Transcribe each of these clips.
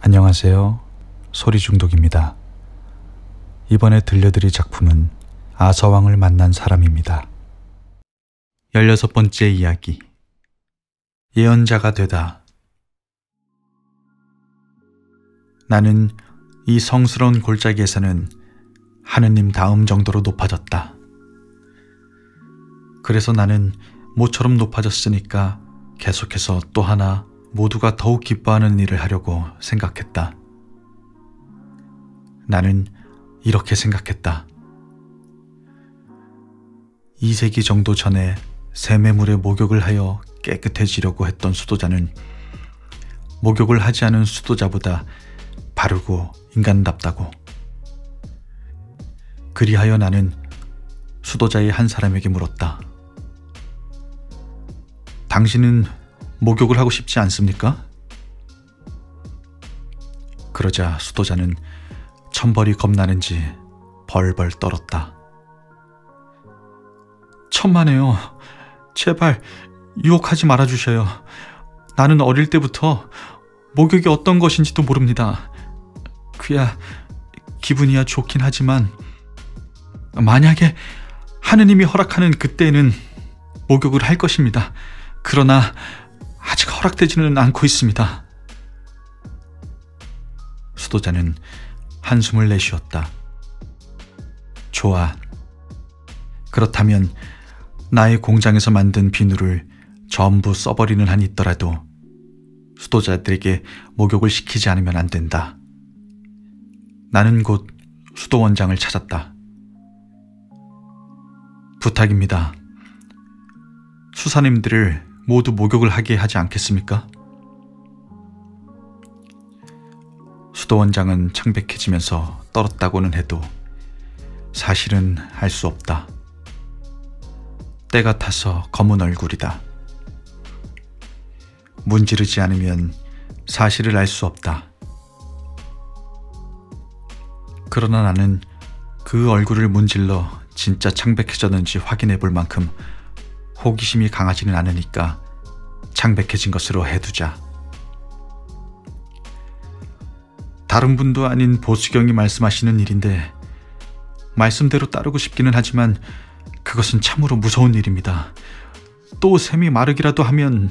안녕하세요. 소리중독입니다. 이번에 들려드릴 작품은 아서왕을 만난 사람입니다. 16번째 이야기. 예언자가 되다. 나는 이 성스러운 골짜기에서는 하느님 다음 정도로 높아졌다. 그래서 나는 모처럼 높아졌으니까 계속해서 또 하나 모두가 더욱 기뻐하는 일을 하려고 생각했다. 나는 이렇게 생각했다. 2세기 정도 전에 샘매물에 목욕을 하여 깨끗해지려고 했던 수도자는 목욕을 하지 않은 수도자보다 바르고 인간답다고. 그리하여 나는 수도자의 한 사람에게 물었다. 당신은 목욕을 하고 싶지 않습니까? 그러자 수도자는 천벌이 겁나는지 벌벌 떨었다. 천만에요. 제발 유혹하지 말아주셔요. 나는 어릴 때부터 목욕이 어떤 것인지도 모릅니다. 그야 기분이야 좋긴 하지만 만약에 하느님이 허락하는 그때에는 목욕을 할 것입니다. 그러나 아직 허락되지는 않고 있습니다. 수도자는 한숨을 내쉬었다. 좋아. 그렇다면 나의 공장에서 만든 비누를 전부 써버리는 한이 있더라도 수도자들에게 목욕을 시키지 않으면 안 된다. 나는 곧 수도원장을 찾았다. 부탁입니다. 수사님들을 모두 목욕을 하게 하지 않겠습니까? 수도원장은 창백해지면서 떨었다고는 해도 사실은 알 수 없다. 때가 타서 검은 얼굴이다. 문지르지 않으면 사실을 알 수 없다. 그러나 나는 그 얼굴을 문질러 진짜 창백해졌는지 확인해 볼 만큼 호기심이 강하지는 않으니까 창백해진 것으로 해두자. 다른 분도 아닌 보수경이 말씀하시는 일인데 말씀대로 따르고 싶기는 하지만 그것은 참으로 무서운 일입니다. 또 샘이 마르기라도 하면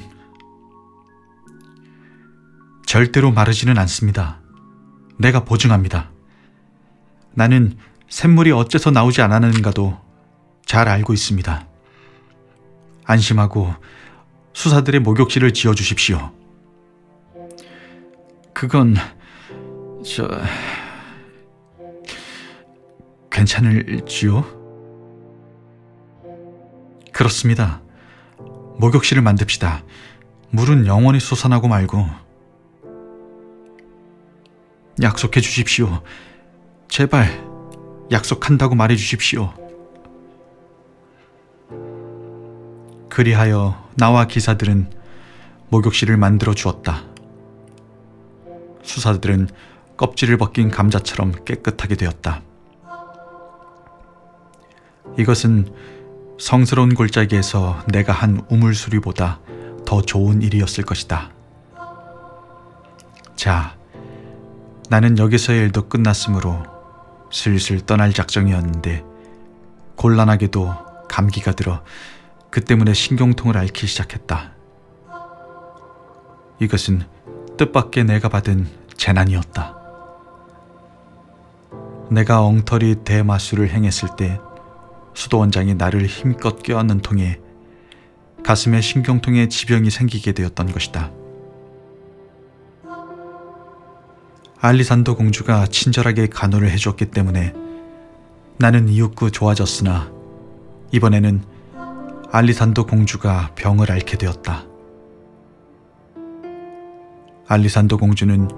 절대로 마르지는 않습니다. 내가 보증합니다. 나는 샘물이 어째서 나오지 않았는가도 잘 알고 있습니다. 안심하고 수사들의 목욕실을 지어주십시오. 그건 괜찮을지요? 그렇습니다. 목욕실을 만듭시다. 물은 영원히 솟아나고 말고. 약속해 주십시오. 제발 약속한다고 말해 주십시오. 그리하여 나와 기사들은 목욕실을 만들어 주었다. 수사들은 껍질을 벗긴 감자처럼 깨끗하게 되었다. 이것은 성스러운 골짜기에서 내가 한 우물수리보다 더 좋은 일이었을 것이다. 자, 나는 여기서의 일도 끝났으므로 슬슬 떠날 작정이었는데 곤란하게도 감기가 들어 그 때문에 신경통을 앓기 시작했다. 이것은 뜻밖의 내가 받은 재난이었다. 내가 엉터리 대마술을 행했을 때 수도원장이 나를 힘껏 껴안는 통에 가슴에 신경통에 지병이 생기게 되었던 것이다. 알리산더 공주가 친절하게 간호를 해주었기 때문에 나는 이윽고 좋아졌으나 이번에는 알리산더 공주가 병을 앓게 되었다. 알리산더 공주는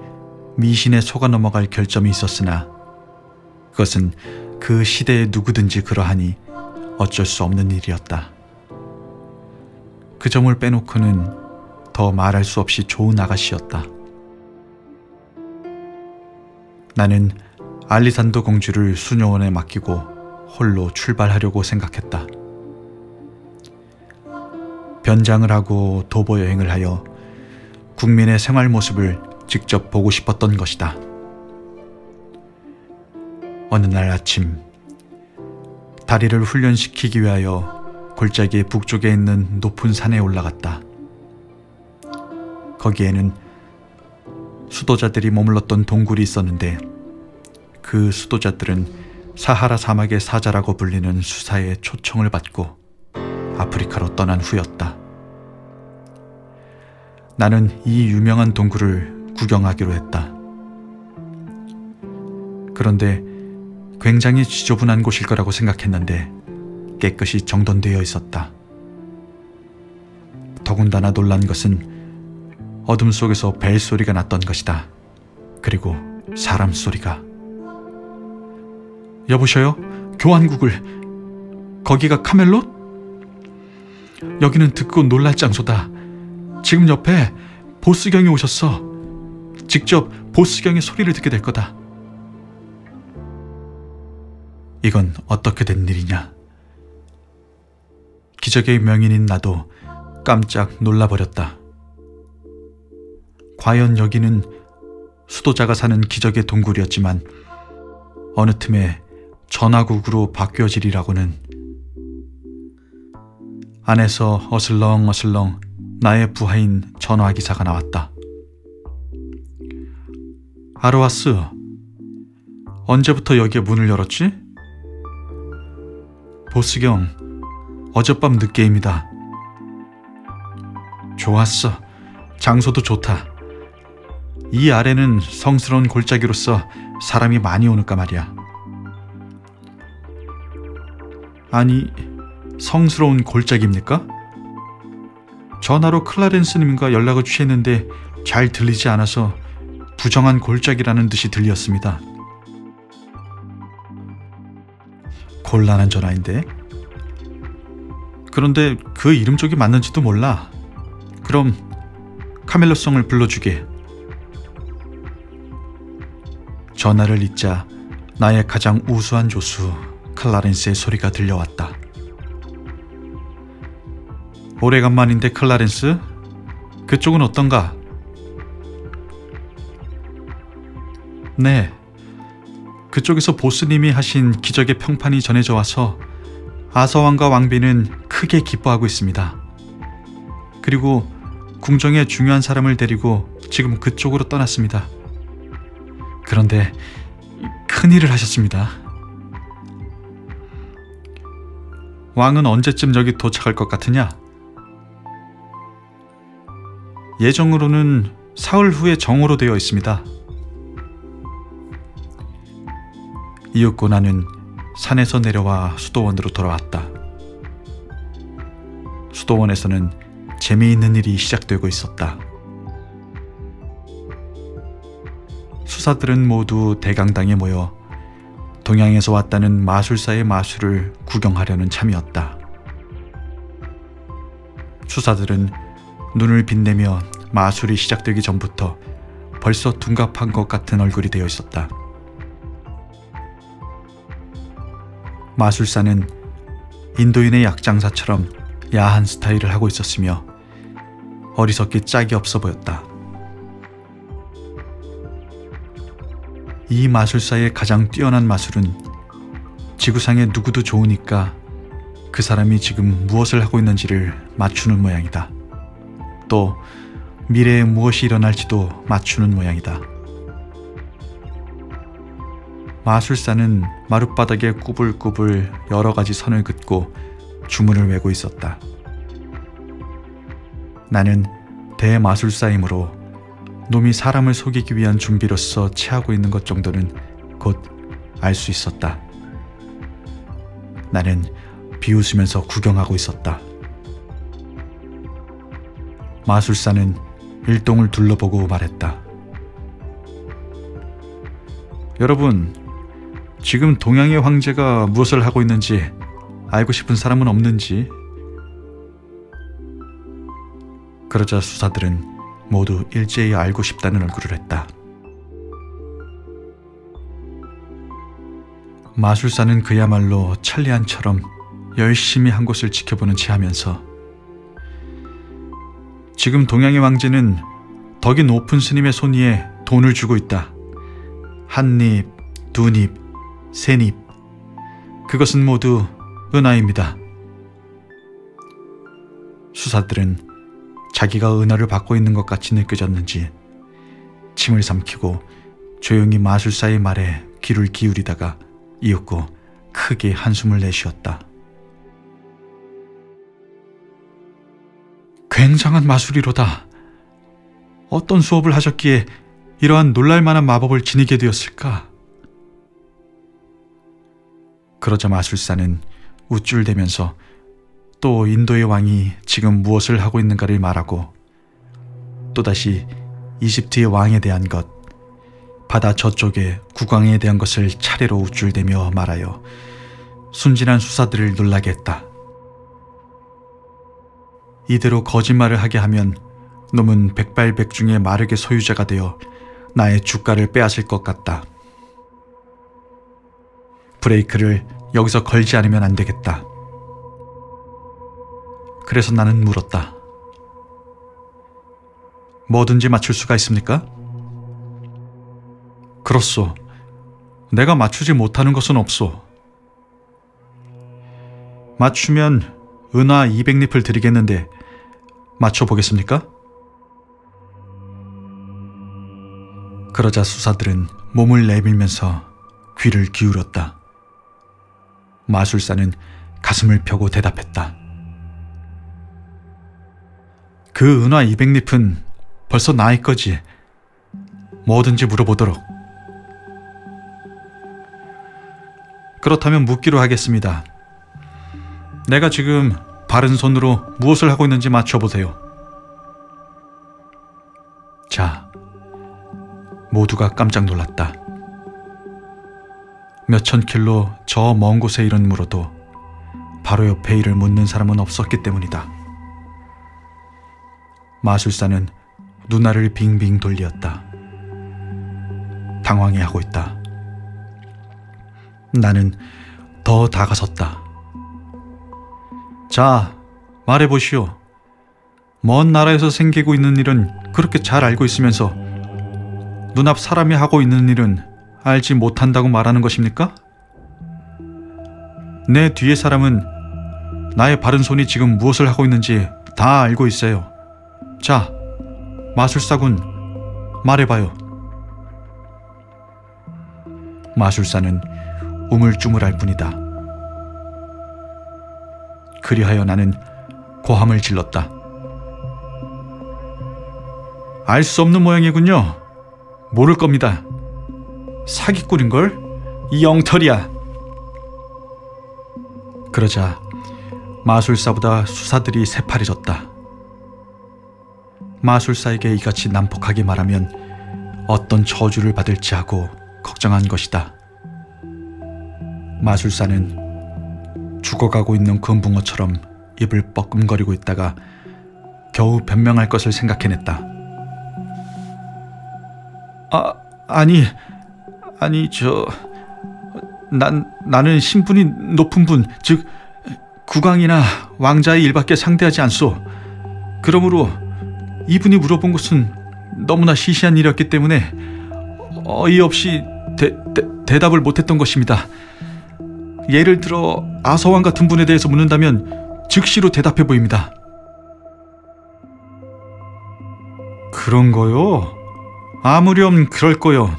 미신에 속아 넘어갈 결점이 있었으나 그것은 그 시대의 누구든지 그러하니 어쩔 수 없는 일이었다. 그 점을 빼놓고는 더 말할 수 없이 좋은 아가씨였다. 나는 알리산더 공주를 수녀원에 맡기고 홀로 출발하려고 생각했다. 변장을 하고 도보 여행을 하여 국민의 생활 모습을 직접 보고 싶었던 것이다. 어느 날 아침, 다리를 훈련시키기 위하여 골짜기의 북쪽에 있는 높은 산에 올라갔다. 거기에는 수도자들이 머물렀던 동굴이 있었는데 그 수도자들은 사하라 사막의 사자라고 불리는 수사의 초청을 받고 아프리카로 떠난 후였다. 나는 이 유명한 동굴을 구경하기로 했다. 그런데 굉장히 지저분한 곳일 거라고 생각했는데 깨끗이 정돈되어 있었다. 더군다나 놀란 것은 어둠 속에서 벨소리가 났던 것이다. 그리고 사람 소리가. 여보셔요? 교환국을. 거기가 카멜롯? 여기는 듣고 놀랄 장소다. 지금 옆에 보스경이 오셨어. 직접 보스경의 소리를 듣게 될 거다. 이건 어떻게 된 일이냐? 기적의 명인인 나도 깜짝 놀라버렸다. 과연 여기는 수도자가 사는 기적의 동굴이었지만 어느 틈에 전화국으로 바뀌어지리라고는. 안에서 어슬렁어슬렁 나의 부하인 전화기사가 나왔다. 아로아스, 언제부터 여기에 문을 열었지? 보스경, 어젯밤 늦게입니다. 좋았어. 장소도 좋다. 이 아래는 성스러운 골짜기로서 사람이 많이 오니까 말이야. 아니, 성스러운 골짜기입니까? 전화로 클라렌스님과 연락을 취했는데 잘 들리지 않아서 부정한 골짜기라는 듯이 들렸습니다. 곤란한 전화인데? 그런데 그 이름 쪽이 맞는지도 몰라. 그럼 카멜로성을 불러주게. 전화를 잇자 나의 가장 우수한 조수 클라렌스의 소리가 들려왔다. 오래간만인데 클라렌스? 그쪽은 어떤가? 네, 그쪽에서 보스님이 하신 기적의 평판이 전해져 와서 아서왕과 왕비는 크게 기뻐하고 있습니다. 그리고 궁정의 중요한 사람을 데리고 지금 그쪽으로 떠났습니다. 그런데 큰일을 하셨습니다. 왕은 언제쯤 여기 도착할 것 같으냐? 예정으로는 사흘 후에 정오로 되어 있습니다. 이윽고 나는 산에서 내려와 수도원으로 돌아왔다. 수도원에서는 재미있는 일이 시작되고 있었다. 수사들은 모두 대강당에 모여 동양에서 왔다는 마술사의 마술을 구경하려는 참이었다. 수사들은 눈을 빛내며 마술이 시작되기 전부터 벌써 둔갑한 것 같은 얼굴이 되어 있었다. 마술사는 인도인의 약장사처럼 야한 스타일을 하고 있었으며 어리석기 짝이 없어 보였다. 이 마술사의 가장 뛰어난 마술은 지구상에 누구도 좋으니까 그 사람이 지금 무엇을 하고 있는지를 맞추는 모양이다. 또 미래에 무엇이 일어날지도 맞추는 모양이다. 마술사는 마룻바닥에 꾸불꾸불 여러 가지 선을 긋고 주문을 외고 있었다. 나는 대마술사이므로 놈이 사람을 속이기 위한 준비로서 취하고 있는 것 정도는 곧 알 수 있었다. 나는 비웃으면서 구경하고 있었다. 마술사는 일동을 둘러보고 말했다. 여러분, 지금 동양의 황제가 무엇을 하고 있는지 알고 싶은 사람은 없는지? 그러자 수사들은 모두 일제히 알고 싶다는 얼굴을 했다. 마술사는 그야말로 천리안처럼 열심히 한 곳을 지켜보는 체 하면서 지금 동양의 왕제는 덕이 높은 스님의 손 위에 돈을 주고 있다. 한 입, 두 입, 세 입. 그것은 모두 은하입니다. 수사들은 자기가 은하를 받고 있는 것 같이 느껴졌는지 침을 삼키고 조용히 마술사의 말에 귀를 기울이다가 이윽고 크게 한숨을 내쉬었다. 굉장한 마술이로다. 어떤 수업을 하셨기에 이러한 놀랄만한 마법을 지니게 되었을까? 그러자 마술사는 우쭐대면서 또 인도의 왕이 지금 무엇을 하고 있는가를 말하고 또다시 이집트의 왕에 대한 것, 바다 저쪽의 국왕에 대한 것을 차례로 우쭐대며 말하여 순진한 수사들을 놀라게 했다. 이대로 거짓말을 하게 하면 놈은 백발백중의 마력의 소유자가 되어 나의 주가를 빼앗을 것 같다. 브레이크를 여기서 걸지 않으면 안 되겠다. 그래서 나는 물었다. 뭐든지 맞출 수가 있습니까? 그렇소. 내가 맞추지 못하는 것은 없소. 맞추면 은하 200립을 드리겠는데 맞춰보겠습니까? 그러자 수사들은 몸을 내밀면서 귀를 기울였다. 마술사는 가슴을 펴고 대답했다. 그 은하 200립은 벌써 나의 거지. 뭐든지 물어보도록. 그렇다면 묻기로 하겠습니다. 내가 지금 바른 손으로 무엇을 하고 있는지 맞춰보세요. 자, 모두가 깜짝 놀랐다. 몇천 킬로 저 먼 곳의 일은 물어도 바로 옆에 일을 묻는 사람은 없었기 때문이다. 마술사는 눈알을 빙빙 돌렸다. 당황해하고 있다. 나는 더 다가섰다. 자, 말해보시오. 먼 나라에서 생기고 있는 일은 그렇게 잘 알고 있으면서 눈앞 사람이 하고 있는 일은 알지 못한다고 말하는 것입니까? 내 뒤에 사람은 나의 바른 손이 지금 무엇을 하고 있는지 다 알고 있어요. 자, 마술사군, 말해봐요. 마술사는 우물쭈물할 뿐이다. 그리하여 나는 고함을 질렀다. 알 수 없는 모양이군요. 모를 겁니다. 사기꾼인걸? 이 엉터리야. 그러자 마술사보다 수사들이 새파래졌다. 마술사에게 이같이 난폭하게 말하면 어떤 저주를 받을지 하고 걱정한 것이다. 마술사는 죽어가고 있는 금붕어처럼 입을 뻐끔거리고 있다가 겨우 변명할 것을 생각해냈다. 나는 신분이 높은 분, 즉 국왕이나 왕자의 일밖에 상대하지 않소. 그러므로 이분이 물어본 것은 너무나 시시한 일이었기 때문에 어이없이 대답을 못했던 것입니다. 예를 들어 아서왕 같은 분에 대해서 묻는다면 즉시로 대답해 보입니다. 그런 거요? 아무렴 그럴 거요.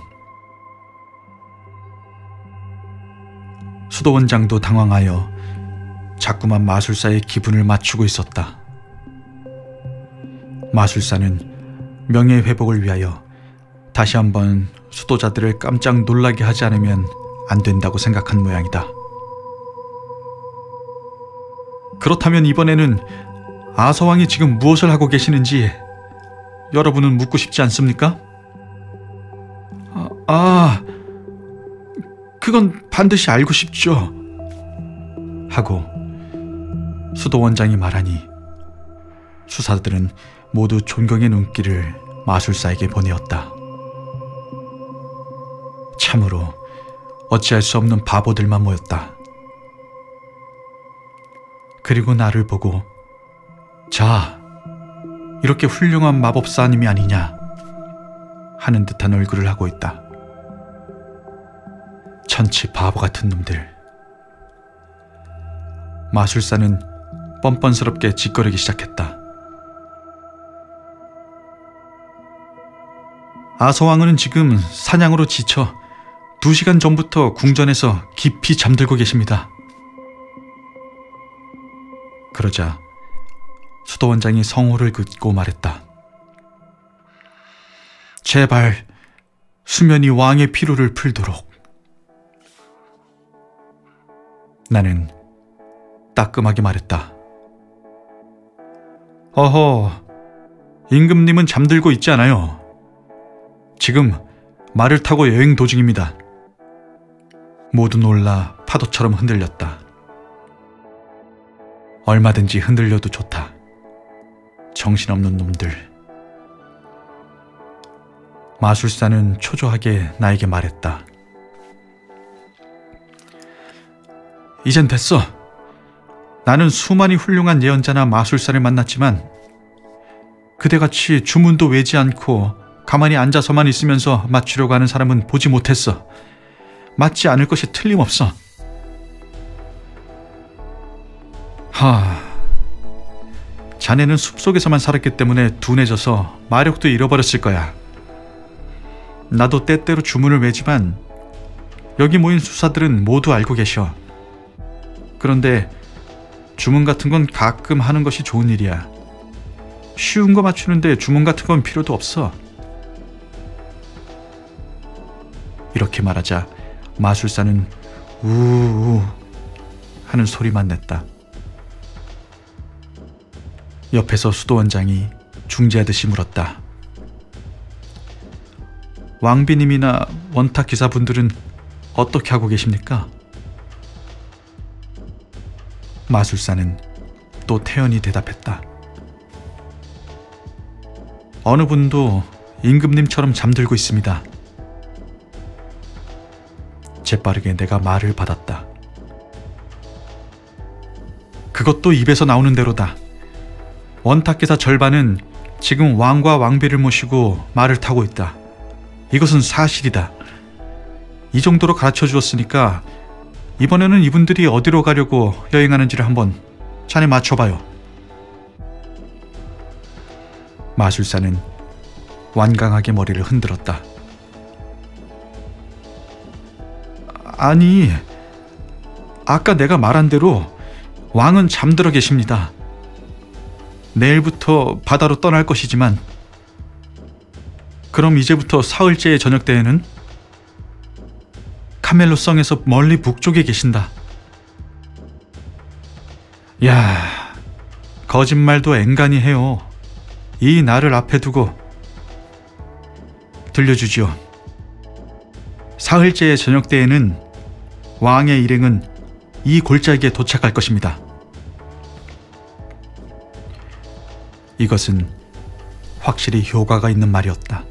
수도원장도 당황하여 자꾸만 마술사의 기분을 맞추고 있었다. 마술사는 명예회복을 위하여 다시 한번 수도자들을 깜짝 놀라게 하지 않으면 안 된다고 생각한 모양이다. 그렇다면 이번에는 아서왕이 지금 무엇을 하고 계시는지 여러분은 묻고 싶지 않습니까? 그건 반드시 알고 싶죠. 하고 수도원장이 말하니 수사들은 모두 존경의 눈길을 마술사에게 보내었다. 참으로 어찌할 수 없는 바보들만 모였다. 그리고 나를 보고 자, 이렇게 훌륭한 마법사님이 아니냐 하는 듯한 얼굴을 하고 있다. 천치 바보 같은 놈들. 마술사는 뻔뻔스럽게 짓거리기 시작했다. 아서왕은 지금 사냥으로 지쳐 2시간 전부터 궁전에서 깊이 잠들고 계십니다. 그러자 수도원장이 성호를 긋고 말했다. 제발 수면이 왕의 피로를 풀도록. 나는 따끔하게 말했다. 어허, 임금님은 잠들고 있지 않아요. 지금 말을 타고 여행 도중입니다. 모두 놀라 파도처럼 흔들렸다. 얼마든지 흔들려도 좋다. 정신없는 놈들. 마술사는 초조하게 나에게 말했다. 이젠 됐어. 나는 수많이 훌륭한 예언자나 마술사를 만났지만 그대같이 주문도 외지 않고 가만히 앉아서만 있으면서 맞추려고 하는 사람은 보지 못했어. 맞지 않을 것이 틀림없어. 자네는 숲속에서만 살았기 때문에 둔해져서 마력도 잃어버렸을 거야. 나도 때때로 주문을 외지만 여기 모인 수사들은 모두 알고 계셔. 그런데 주문 같은 건 가끔 하는 것이 좋은 일이야. 쉬운 거 맞추는데 주문 같은 건 필요도 없어. 이렇게 말하자 마술사는 우우 하는 소리만 냈다. 옆에서 수도원장이 중재하듯이 물었다. 왕비님이나 원탁 기사분들은 어떻게 하고 계십니까? 마술사는 또 태연히 대답했다. 어느 분도 임금님처럼 잠들고 있습니다. 재빠르게 내가 말을 받았다. 그것도 입에서 나오는 대로다. 원탁기사 절반은 지금 왕과 왕비를 모시고 말을 타고 있다. 이것은 사실이다. 이 정도로 가르쳐 주었으니까 이번에는 이분들이 어디로 가려고 여행하는지를 한번 자네 맞춰봐요. 마술사는 완강하게 머리를 흔들었다. 아니, 아까 내가 말한 대로 왕은 잠들어 계십니다. 내일부터 바다로 떠날 것이지만 그럼 이제부터 사흘째의 저녁 때에는 카멜로성에서 멀리 북쪽에 계신다. 야, 거짓말도 앵간히 해요. 이 날을 앞에 두고. 들려주지요. 사흘째의 저녁 때에는 왕의 일행은 이 골짜기에 도착할 것입니다. 이것은 확실히 효과가 있는 말이었다.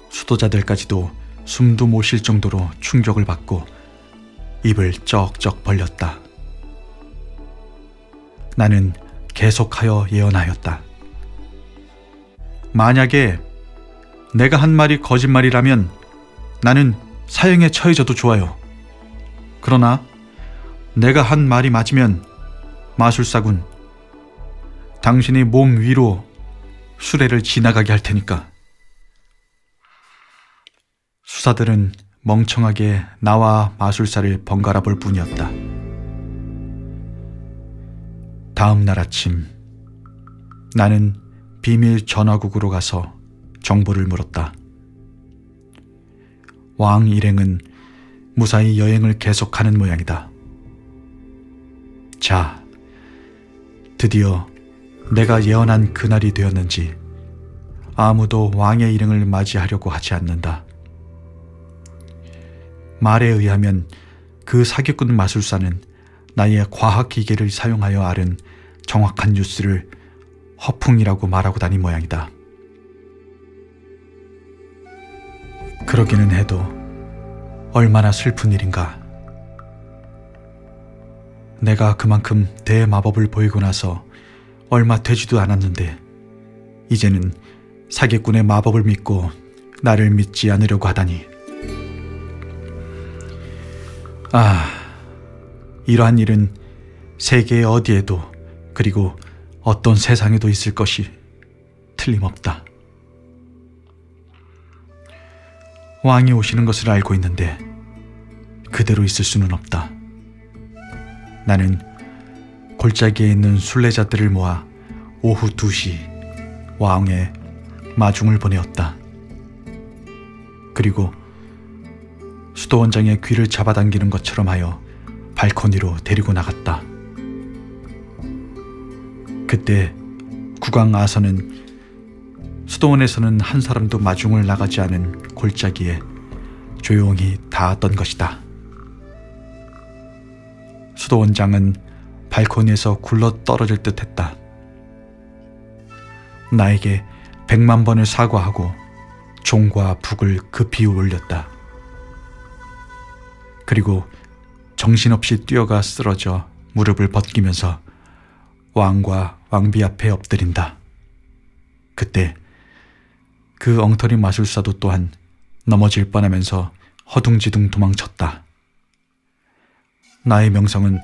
수도자들까지도 숨도 못 쉴 정도로 충격을 받고 입을 쩍쩍 벌렸다. 나는 계속하여 예언하였다. 만약에 내가 한 말이 거짓말이라면 나는 사형에 처해져도 좋아요. 그러나 내가 한 말이 맞으면 마술사군, 당신의 몸 위로 수레를 지나가게 할 테니까. 수사들은 멍청하게 나와 마술사를 번갈아 볼 뿐이었다. 다음 날 아침 나는 비밀 전화국으로 가서 정보를 물었다. 왕 일행은 무사히 여행을 계속하는 모양이다. 자, 드디어 내가 예언한 그날이 되었는지 아무도 왕의 일행을 맞이하려고 하지 않는다. 말에 의하면 그 사기꾼 마술사는 나의 과학 기계를 사용하여 앓은 정확한 뉴스를 허풍이라고 말하고 다닌 모양이다. 그러기는 해도 얼마나 슬픈 일인가. 내가 그만큼 대마법을 보이고 나서 얼마 되지도 않았는데 이제는 사기꾼의 마법을 믿고 나를 믿지 않으려고 하다니. 이러한 일은 세계 어디에도, 그리고 어떤 세상에도 있을 것이 틀림없다. 왕이 오시는 것을 알고 있는데 그대로 있을 수는 없다. 나는 골짜기에 있는 순례자들을 모아 오후 2시 왕의 마중을 보내었다. 그리고 수도원장의 귀를 잡아당기는 것처럼 하여 발코니로 데리고 나갔다. 그때 국왕 아서는 수도원에서는 한 사람도 마중을 나가지 않은 골짜기에 조용히 닿았던 것이다. 수도원장은 발코니에서 굴러 떨어질 듯 했다. 나에게 100만 번을 사과하고 종과 북을 급히 올렸다. 그리고 정신없이 뛰어가 쓰러져 무릎을 벗기면서 왕과 왕비 앞에 엎드린다. 그때 그 엉터리 마술사도 또한 넘어질 뻔하면서 허둥지둥 도망쳤다. 나의 명성은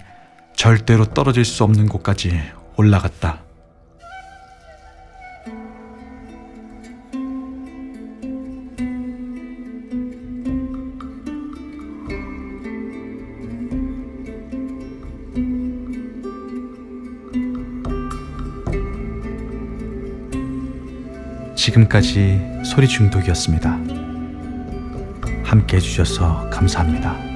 절대로 떨어질 수 없는 곳까지 올라갔다. 지금까지 소리 중독이었습니다. 함께 해주셔서 감사합니다.